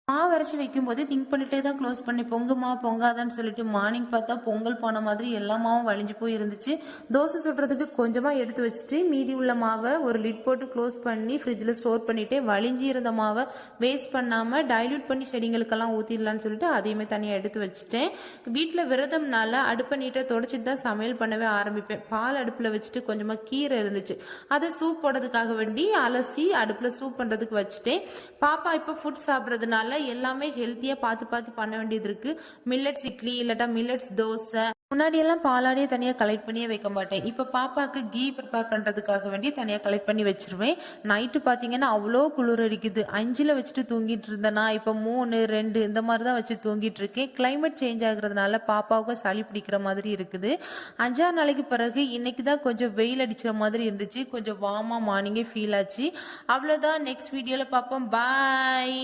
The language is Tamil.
மாவு அரைச்சி வைக்கும்போது திங்க் பண்ணிட்டே தான் க்ளோஸ் பண்ணி பொங்குமா பொங்காதான்னு சொல்லிட்டு மார்னிங் பார்த்தா பொங்கல் போன மாதிரி எல்லா மாவும் வலிஞ்சு போய் இருந்துச்சு. தோசை சுடுறதுக்கு கொஞ்சமாக எடுத்து வச்சுட்டு மீதி உள்ள மாவை ஒரு லிட் போட்டு க்ளோஸ் பண்ணி ஃப்ரிட்ஜில் ஸ்டோர் பண்ணிவிட்டு வலிஞ்சி இருந்த மாவை வேஸ்ட் பண்ணாமல் டைல்யூட் பண்ணி செடிங்களுக்கெல்லாம் ஊற்றிடலான்னு சொல்லிட்டு அதையுமே தனியாக எடுத்து வச்சுட்டேன். வீட்டில் விரதம்னால அடுப்பை நீட்டாக தொடச்சிட்டு தான் சமையல் பண்ணவே ஆரம்பிப்பேன். பால் அடுப்பில் வச்சுட்டு கொஞ்சமாக கீரை இருந்துச்சு, அதை சூப் போடுறதுக்காக வேண்டி அலசி அடுப்பில் சூப் பண்ணுறதுக்கு வச்சுட்டேன். பாப்பா இப்போ ஃபுட் சாப்பிட்றதுனால எல்லாமே ஹெல்த்தியா பார்த்து பண்ண வேண்டியது இருக்கு. மில்லட்ஸ் இட்லி இல்லாட்டா மில்லட்ஸ் தோசை. முன்னாடியெல்லாம் பாலாடியே தனியாக கலெக்ட் பண்ணியே வைக்க மாட்டேன். இப்போ பாப்பாவுக்கு கீ ப்ரிப்பேர் பண்ணுறதுக்காக வேண்டி தனியாக கலெக்ட் பண்ணி வச்சிருவேன். நைட்டு பார்த்தீங்கன்னா அவ்வளோ குளிர் அடிக்குது. 5ல் வச்சுட்டு தூங்கிட்டு இருந்தேன்னா இப்போ 3, 2 இந்த மாதிரி தான் வச்சு தூங்கிட்டு இருக்கேன். கிளைமேட் சேஞ்ச் ஆகுறதுனால பாப்பாவுக்கு சளி பிடிக்கிற மாதிரி இருக்குது. 5-6 நாளைக்கு பிறகு இன்னைக்கு தான் கொஞ்சம் வெயில் அடிக்கிற மாதிரி இருந்துச்சு. கொஞ்சம் வார்மாக மார்னிங்கே ஃபீல் ஆச்சு. அவ்வளோதான். நெக்ஸ்ட் வீடியோவில் பார்ப்போம். பாய்.